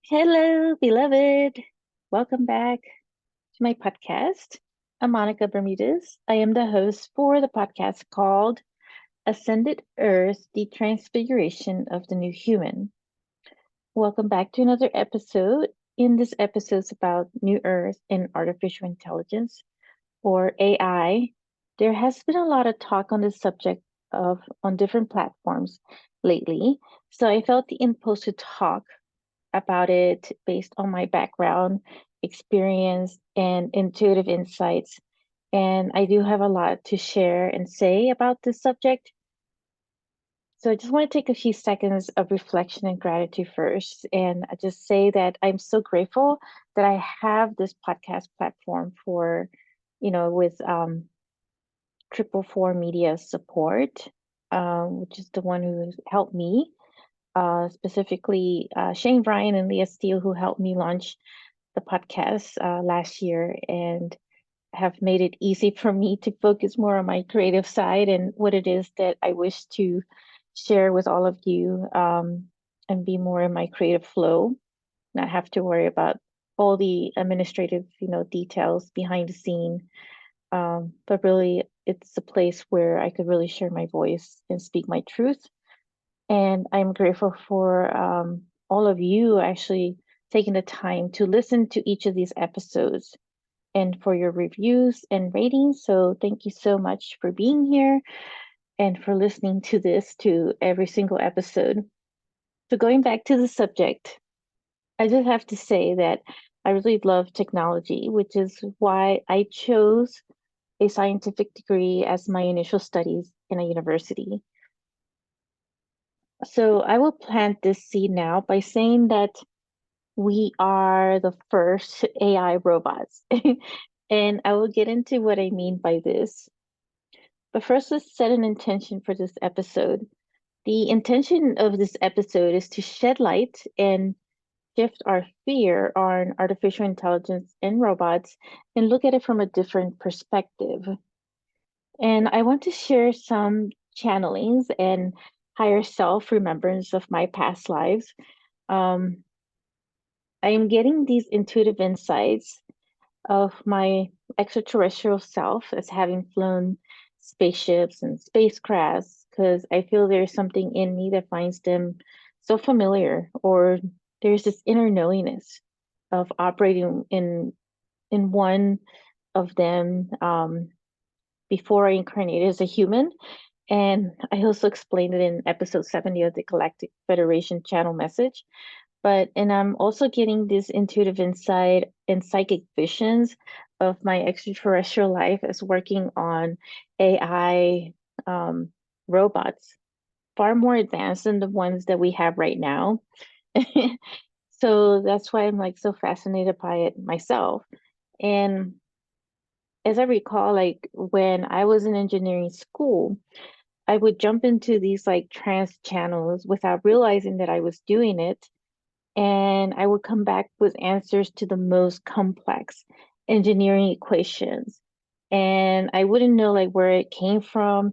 Hello, beloved. Welcome back to my podcast. I'm Monica Bermudez. I am the host for the podcast called Ascended Earth, The Transfiguration of the New Human. Welcome back to another episode. In this episode, it's about New Earth and artificial intelligence, or AI. There has been a lot of talk on this subject on different platforms lately. So I felt the impulse to talk about it based on my background, experience, and intuitive insights. And I do have a lot to share and say about this subject. So I just want to take a few seconds of reflection and gratitude first. And I just say that I'm so grateful that I have this podcast platform for, with Triple Four Media support, which is the one who helped me specifically Shane Bryan and Leah Steele, who helped me launch the podcast last year and have made it easy for me to focus more on my creative side and what it is that I wish to share with all of you, and be more in my creative flow, not have to worry about all the administrative, details behind the scene. But really, it's a place where I could really share my voice and speak my truth, and I'm grateful for all of you actually taking the time to listen to each of these episodes and for your reviews and ratings. So thank you so much for being here and for listening to every single episode. So going back to the subject, I just have to say that I really love technology, which is why I chose a scientific degree as my initial studies in a university. So I will plant this seed now by saying that we are the first AI robots. And I will get into what I mean by this. But first, let's set an intention for this episode. The intention of this episode is to shed light and shift our fear on artificial intelligence and robots and look at it from a different perspective. And I want to share some channelings and higher self remembrance of my past lives. Um, I am getting these intuitive insights of my extraterrestrial self as having flown spaceships and spacecrafts because I feel there's something in me that finds them so familiar, or there's this inner knowingness of operating in one of them before I incarnated as a human. And I also explained it in episode 70 of the Galactic Federation channel message. And I'm also getting this intuitive insight and psychic visions of my extraterrestrial life as working on AI robots, far more advanced than the ones that we have right now. So that's why I'm like so fascinated by it myself. And as I recall, like when I was in engineering school, I would jump into these like trance channels without realizing that I was doing it, and I would come back with answers to the most complex engineering equations. And I wouldn't know like where it came from,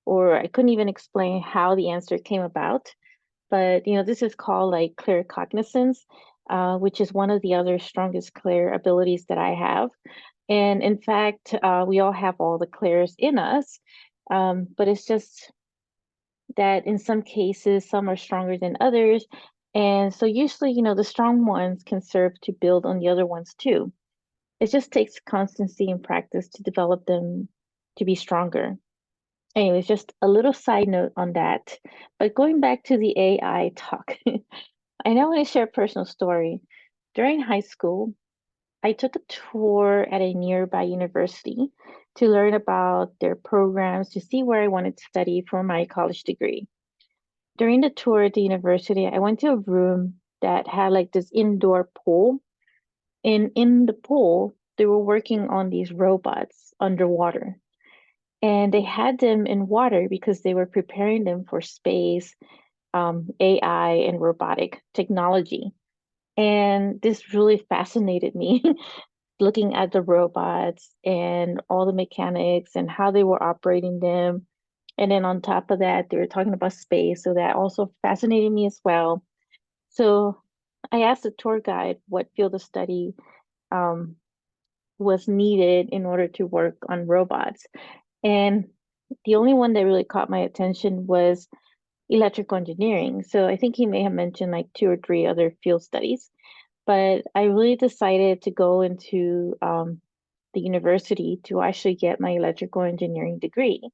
or I couldn't even explain how the answer came about. But this is called like clear cognizance, which is one of the other strongest clear abilities that I have. And in fact, we all have all the clairs in us, but it's just that in some cases, some are stronger than others. And so usually, the strong ones can serve to build on the other ones too. It just takes constancy and practice to develop them to be stronger. Anyways, just a little side note on that. But going back to the AI talk, I now want to share a personal story. During high school, I took a tour at a nearby university to learn about their programs to see where I wanted to study for my college degree. During the tour at the university, I went to a room that had like this indoor pool. And in the pool, they were working on these robots underwater. And they had them in water because they were preparing them for space, AI, and robotic technology. And this really fascinated me, looking at the robots and all the mechanics and how they were operating them. And then on top of that, they were talking about space. So that also fascinated me as well. So I asked the tour guide what field of study um, was needed in order to work on robots. And the only one that really caught my attention was electrical engineering. So I think he may have mentioned like two or three other field studies, but I really decided to go into the university to actually get my electrical engineering degree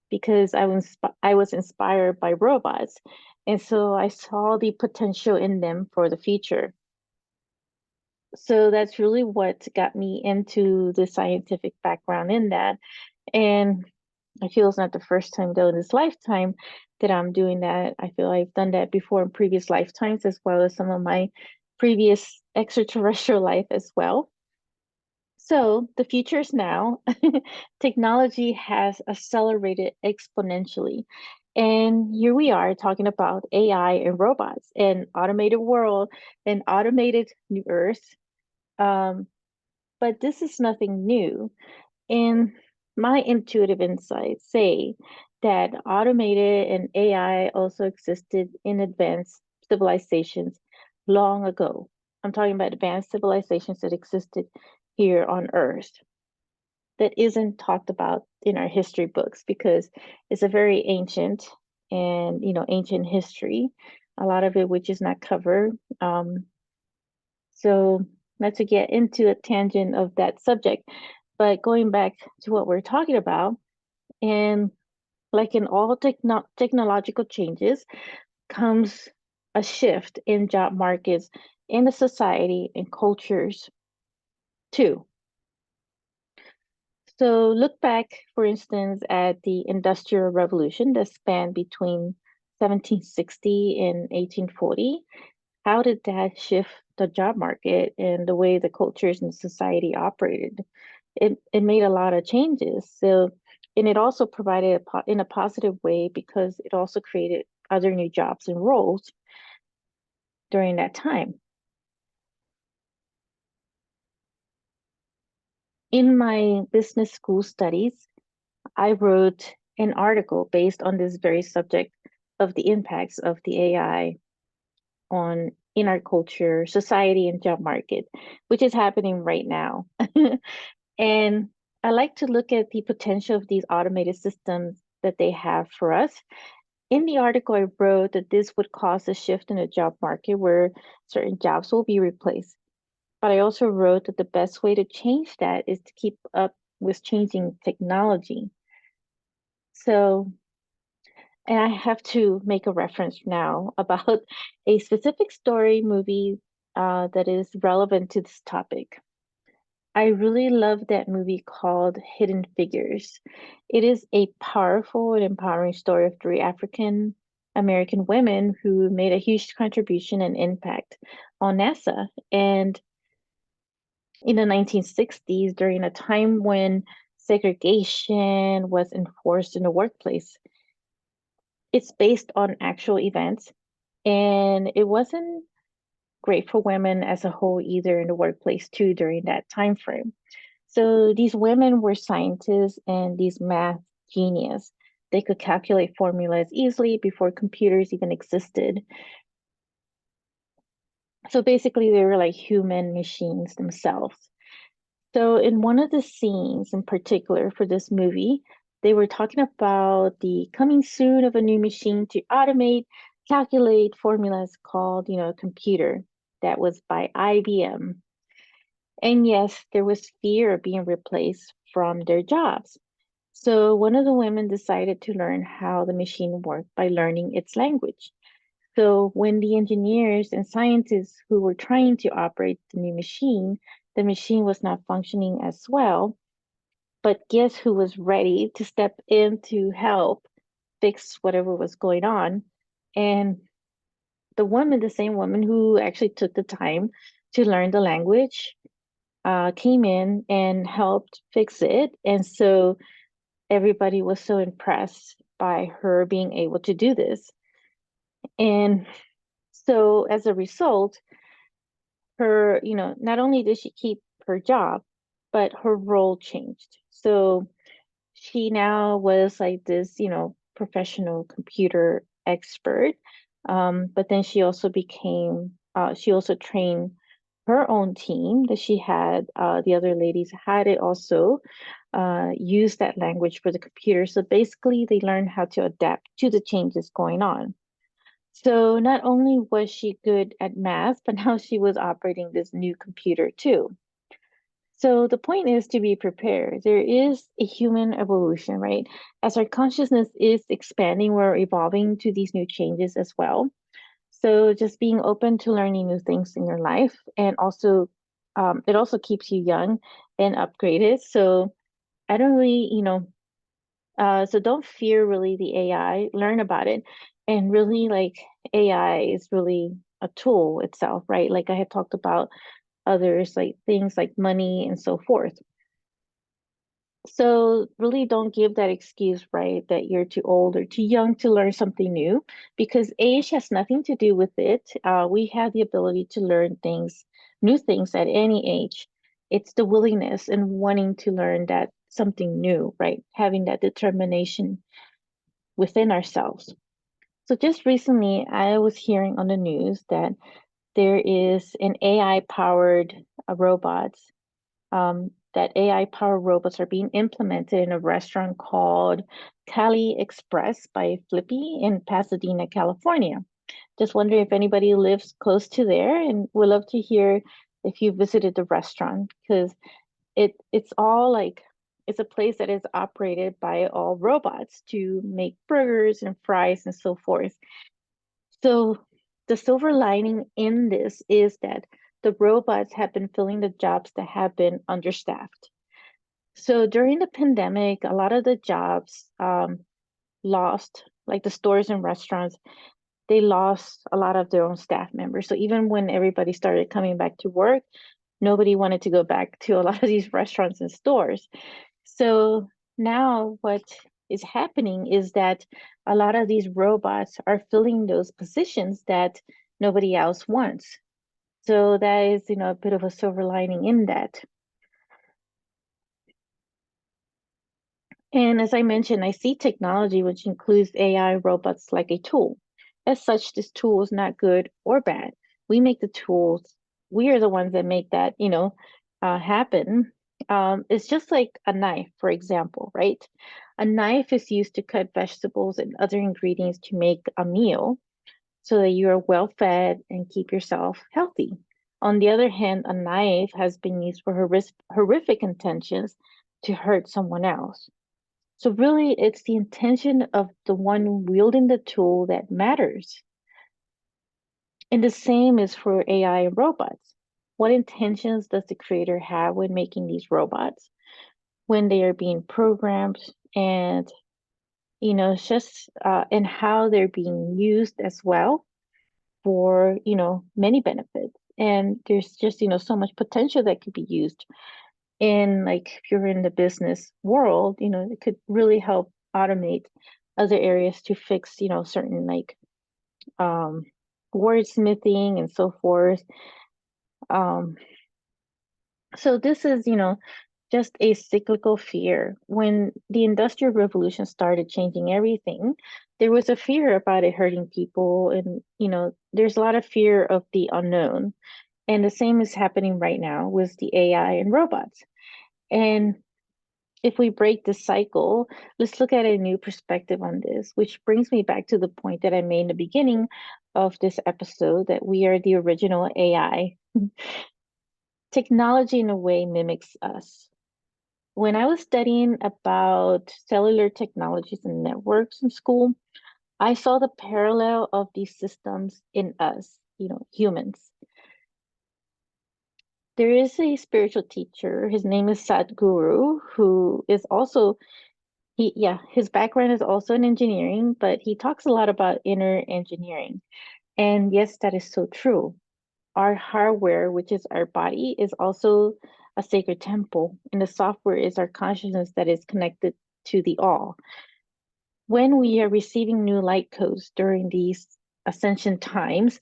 because I was inspired by robots. And so I saw the potential in them for the future. So that's really what got me into the scientific background in that. And I feel it's not the first time though in this lifetime that I'm doing that. I feel I've done that before in previous lifetimes as well as some of my previous extraterrestrial life as well. So the future is now. Technology has accelerated exponentially. And here we are talking about AI and robots and automated world and automated new earth. Um, but this is nothing new. And my intuitive insights say that automated and AI also existed in advanced civilizations long ago. I'm talking about advanced civilizations that existed here on Earth that isn't talked about in our history books because it's a very ancient and ancient history, a lot of it which is not covered. So not to get into a tangent of that subject, but going back to what we're talking about, and like in all technological changes, comes a shift in job markets, in the society and cultures too. So look back, for instance, at the Industrial Revolution that spanned between 1760 and 1840. How did that shift the job market and the way the cultures and society operated? It made a lot of changes. So, and it also provided in a positive way because it also created other new jobs and roles during that time. In my business school studies, I wrote an article based on this very subject of the impacts of the AI on in our culture, society, and job market, which is happening right now. And I like to look at the potential of these automated systems that they have for us. In the article, I wrote that this would cause a shift in the job market where certain jobs will be replaced. But I also wrote that the best way to change that is to keep up with changing technology. So, and I have to make a reference now about a specific story movie that is relevant to this topic. I really love that movie called Hidden Figures. It is a powerful and empowering story of three African American women who made a huge contribution and impact on NASA. And in the 1960s, during a time when segregation was enforced in the workplace, it's based on actual events. And it wasn't great for women as a whole either in the workplace too during that time frame. So these women were scientists and these math genius. They could calculate formulas easily before computers even existed. So basically, they were like human machines themselves. So in one of the scenes in particular for this movie, they were talking about the coming soon of a new machine to automate, calculate formulas called, a computer that was by IBM. And yes, there was fear of being replaced from their jobs. So one of the women decided to learn how the machine worked by learning its language. So when the engineers and scientists who were trying to operate the machine was not functioning as well. But guess who was ready to step in to help fix whatever was going on? And the same woman who actually took the time to learn the language, came in and helped fix it. And so everybody was so impressed by her being able to do this. And so as a result, not only did she keep her job, but her role changed. So she now was like this, professional computer expert. But then she also became she also trained her own team that she had. The other ladies had it also use that language for the computer. So basically, they learned how to adapt to the changes going on. So not only was she good at math, but now she was operating this new computer too. So the point is to be prepared. There is a human evolution, right? As our consciousness is expanding, we're evolving to these new changes as well. So just being open to learning new things in your life, and also it also keeps you young and upgraded. So I don't really, so don't fear really the AI, learn about it. And really like AI is really a tool itself, right? Like I had talked about others, like things like money and so forth. So really don't give that excuse, right, that you're too old or too young to learn something new, because age has nothing to do with it. We have the ability to learn things, new things at any age. It's the willingness and wanting to learn that something new, right? Having that determination within ourselves. So just recently, I was hearing on the news that there is an AI powered robots that AI powered robots are being implemented in a restaurant called Cali Express by Flippy in Pasadena, California. Just wondering if anybody lives close to there, and would love to hear if you visited the restaurant, because it's all like it's a place that is operated by all robots to make burgers and fries and so forth. So the silver lining in this is that the robots have been filling the jobs that have been understaffed. So during the pandemic, a lot of the jobs lost, like the stores and restaurants, they lost a lot of their own staff members. So even when everybody started coming back to work, nobody wanted to go back to a lot of these restaurants and stores. So now what is happening is that a lot of these robots are filling those positions that nobody else wants. So that is, a bit of a silver lining in that. And as I mentioned, I see technology, which includes AI robots, like a tool. As such, this tool is not good or bad. We make the tools. We are the ones that make that, happen. It's just like a knife, for example, right? A knife is used to cut vegetables and other ingredients to make a meal so that you are well fed and keep yourself healthy. On the other hand, a knife has been used for horrific intentions to hurt someone else. So really, it's the intention of the one wielding the tool that matters. And the same is for AI and robots. What intentions does the creator have when making these robots, when they are being programmed, and it's just and how they're being used as well for many benefits. And there's just so much potential that could be used in, like, if you're in the business world, it could really help automate other areas to fix, certain like um wordsmithing and so forth. Um so this is, just a cyclical fear. When the Industrial Revolution started changing everything, there was a fear about it hurting people, and there's a lot of fear of the unknown. And the same is happening right now with the AI and robots. And if we break the cycle, let's look at a new perspective on this, which brings me back to the point that I made in the beginning of this episode, that we are the original AI. Technology, in a way, mimics us. When I was studying about cellular technologies and networks in school, I saw the parallel of these systems in us, humans. There is a spiritual teacher, his name is Sadhguru, who is also his background is also in engineering, but he talks a lot about inner engineering. And yes, that is so true. Our hardware, which is our body, is also a sacred temple, and the software is our consciousness that is connected to the all. When we are receiving new light codes during these ascension times,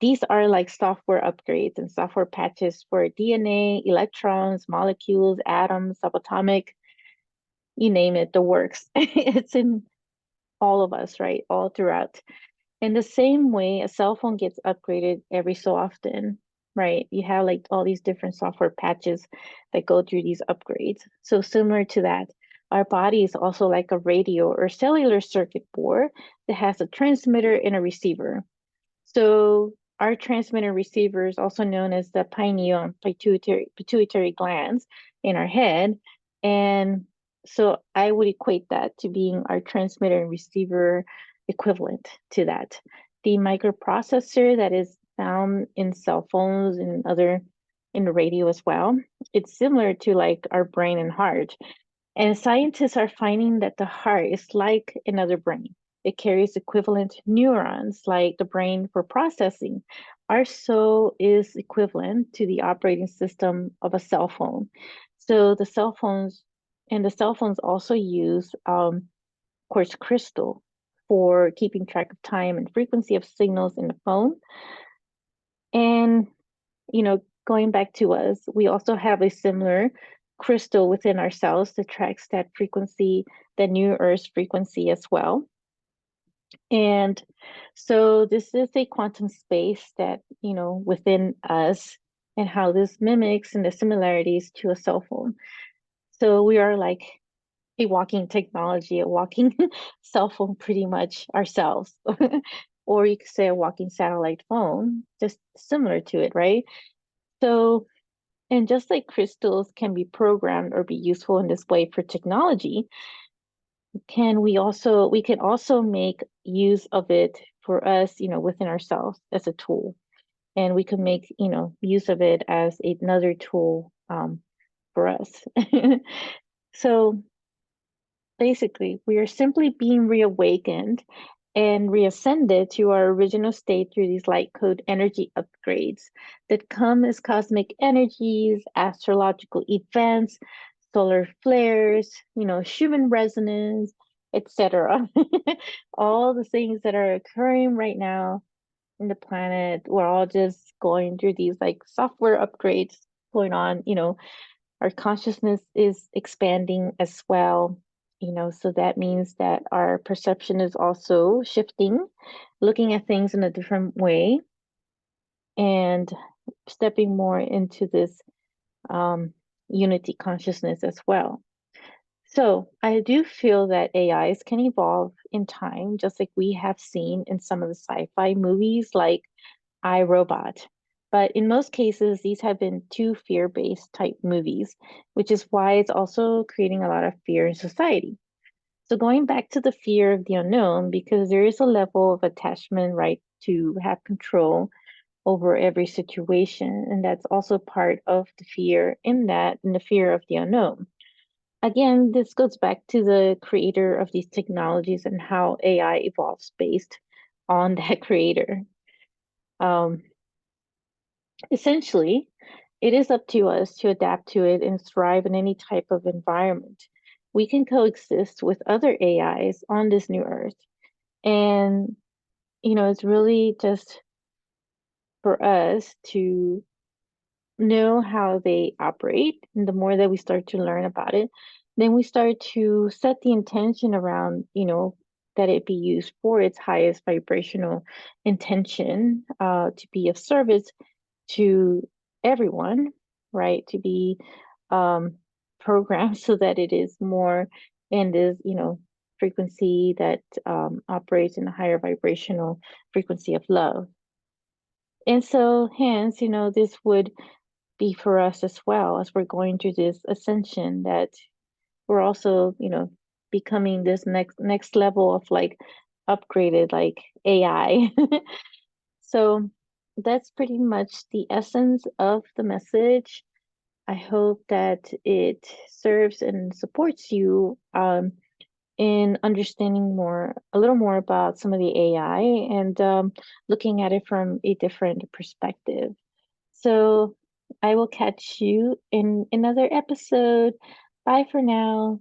these are like software upgrades and software patches for DNA, electrons, molecules, atoms, subatomic, you name it, the works. It's in all of us, right? All throughout. In the same way, a cell phone gets upgraded every so often, right? You have like all these different software patches that go through these upgrades. So similar to that, our body is also like a radio or cellular circuit board that has a transmitter and a receiver. So our transmitter receivers, also known as the pineal and pituitary glands in our head. And so I would equate that to being our transmitter and receiver equivalent to that. The microprocessor that is found in cell phones and other in the radio as well. It's similar to like our brain and heart. And scientists are finding that the heart is like another brain. It carries equivalent neurons like the brain for processing. Our soul is equivalent to the operating system of a cell phone. So the cell phones also use quartz crystal for keeping track of time and frequency of signals in the phone. And going back to us, we also have a similar crystal within ourselves that tracks that frequency, that new Earth's frequency as well. And so this is a quantum space that, within us and how this mimics and the similarities to a cell phone. So we are like a walking technology, a walking cell phone pretty much ourselves. Or you could say a walking satellite phone, just similar to it, right? So, and just like crystals can be programmed or be useful in this way for technology, we can also make use of it for us, within ourselves as a tool. And we can make, use of it as another tool for us. So basically, we are simply being reawakened and reascended to our original state through these light code energy upgrades that come as cosmic energies, astrological events, solar flares, Schumann resonance, etc. All the things that are occurring right now in the planet, we're all just going through these like software upgrades going on, our consciousness is expanding as well, so that means that our perception is also shifting, looking at things in a different way and stepping more into this unity consciousness as well. So I do feel that AIs can evolve in time, just like we have seen in some of the sci-fi movies like I, Robot. But in most cases, these have been too fear-based type movies, which is why it's also creating a lot of fear in society. So going back to the fear of the unknown, because there is a level of attachment, right, to have control over every situation. And that's also part of the fear in that, and the fear of the unknown. Again, this goes back to the creator of these technologies and how AI evolves based on that creator. Um, Essentially, it is up to us to adapt to it and thrive in any type of environment. We can coexist with other AIs on this new earth. And, it's really just for us to know how they operate. And the more that we start to learn about it, then we start to set the intention around, that it be used for its highest vibrational intention, to be of service to everyone, right? To be programmed so that it is more in this, frequency that operates in a higher vibrational frequency of love. And so, hence, this would be for us as well as we're going through this ascension that we're also, becoming this next level of like upgraded like AI. So that's pretty much the essence of the message. I hope that it serves and supports you in understanding a little more about some of the AI and looking at it from a different perspective. So I will catch you in another episode. Bye for now.